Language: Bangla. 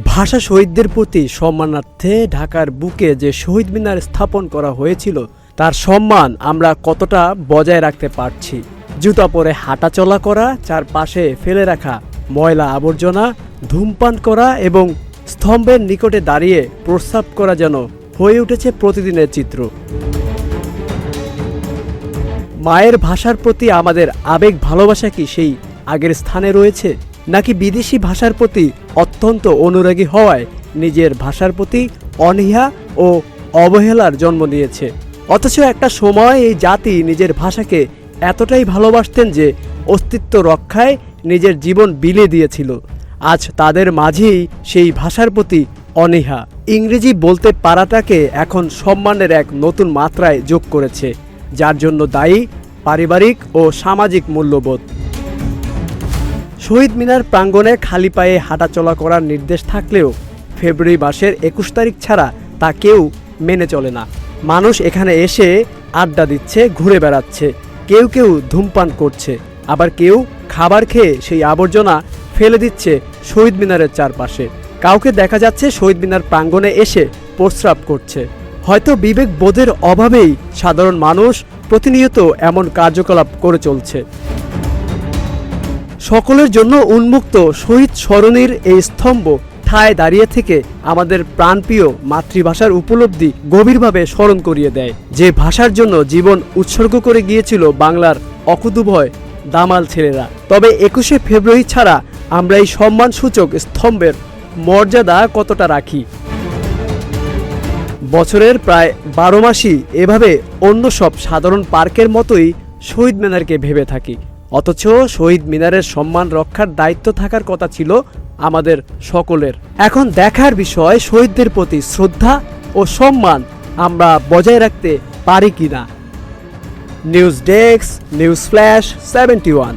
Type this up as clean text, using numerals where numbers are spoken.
ভাষা শহীদদের প্রতি সম্মানার্থে ঢাকার বুকে যে শহীদ মিনার স্থাপন করা হয়েছিল তার সম্মান আমরা কতটা বজায় রাখতে পারছি। জুতা পরে হাঁটাচলা করা, চারপাশে ফেলে রাখা ময়লা আবর্জনা, ধূমপান করা এবং স্তম্ভের নিকটে দাঁড়িয়ে প্রস্রাব করা যেন হয়ে উঠেছে প্রতিদিনের চিত্র। মায়ের ভাষার প্রতি আমাদের আবেগ ভালোবাসা কি সেই আগের স্থানে রয়েছে, নাকি বিদেশি ভাষার প্রতি অত্যন্ত অনুরাগী হওয়ায় নিজের ভাষার প্রতি অনীহা ও অবহেলার জন্ম দিয়েছে? অথচ একটা সময় এই জাতি নিজের ভাষাকে এতটাই ভালোবাসতেন যে অস্তিত্ব রক্ষায় নিজের জীবন বিলিয়ে দিয়েছিল। আজ তাদের মাঝেই সেই ভাষার প্রতি অনীহা। ইংরেজি বলতে পারাটাকে এখন সম্মানের এক নতুন মাত্রায় যোগ করেছে, যার জন্য দায়ী পারিবারিক ও সামাজিক মূল্যবোধ। শহীদ মিনার প্রাঙ্গণে খালি পায়ে হাঁটাচলা করার নির্দেশ থাকলেও ফেব্রুয়ারি মাসের 21 তারিখ ছাড়া তা কেউ মেনে চলে না। মানুষ এখানে এসে আড্ডা দিচ্ছে, ঘুরে বেড়াচ্ছে, কেউ কেউ ধূমপান করছে, আবার কেউ খাবার খেয়ে সেই আবর্জনা ফেলে দিচ্ছে শহীদ মিনারের চারপাশে। কাউকে দেখা যাচ্ছে শহীদ মিনার প্রাঙ্গণে এসে প্রস্রাব করছে। হয়তো বিবেক বোধের অভাবেই সাধারণ মানুষ প্রতিনিয়ত এমন কার্যকলাপ করে চলছে। সকলের জন্য উন্মুক্ত শহীদ সরণির এই স্তম্ভ ঠায় দাঁড়িয়ে থেকে আমাদের প্রাণপ্রিয় মাতৃভাষার উপলব্ধি গভীরভাবে স্মরণ করিয়ে দেয়, যে ভাষার জন্য জীবন উৎসর্গ করে গিয়েছিল বাংলার অকুতোভয় দামাল ছেলেরা। তবে 21শে ফেব্রুয়ারি ছাড়া আমরা এই সম্মানসূচক স্তম্ভের মর্যাদা কতটা রাখি? বছরের প্রায় 12 মাসই এভাবে অন্য সব সাধারণ পার্কের মতোই শহীদ মিনারকে ভেবে থাকি। অথচ শহীদ মিনারের সম্মান রক্ষার দায়িত্ব থাকার কথা ছিল আমাদের সকলের। এখন দেখার বিষয় শহীদদের প্রতি শ্রদ্ধা ও সম্মান আমরা বজায় রাখতে পারি কিনা। News desk, news flash 71।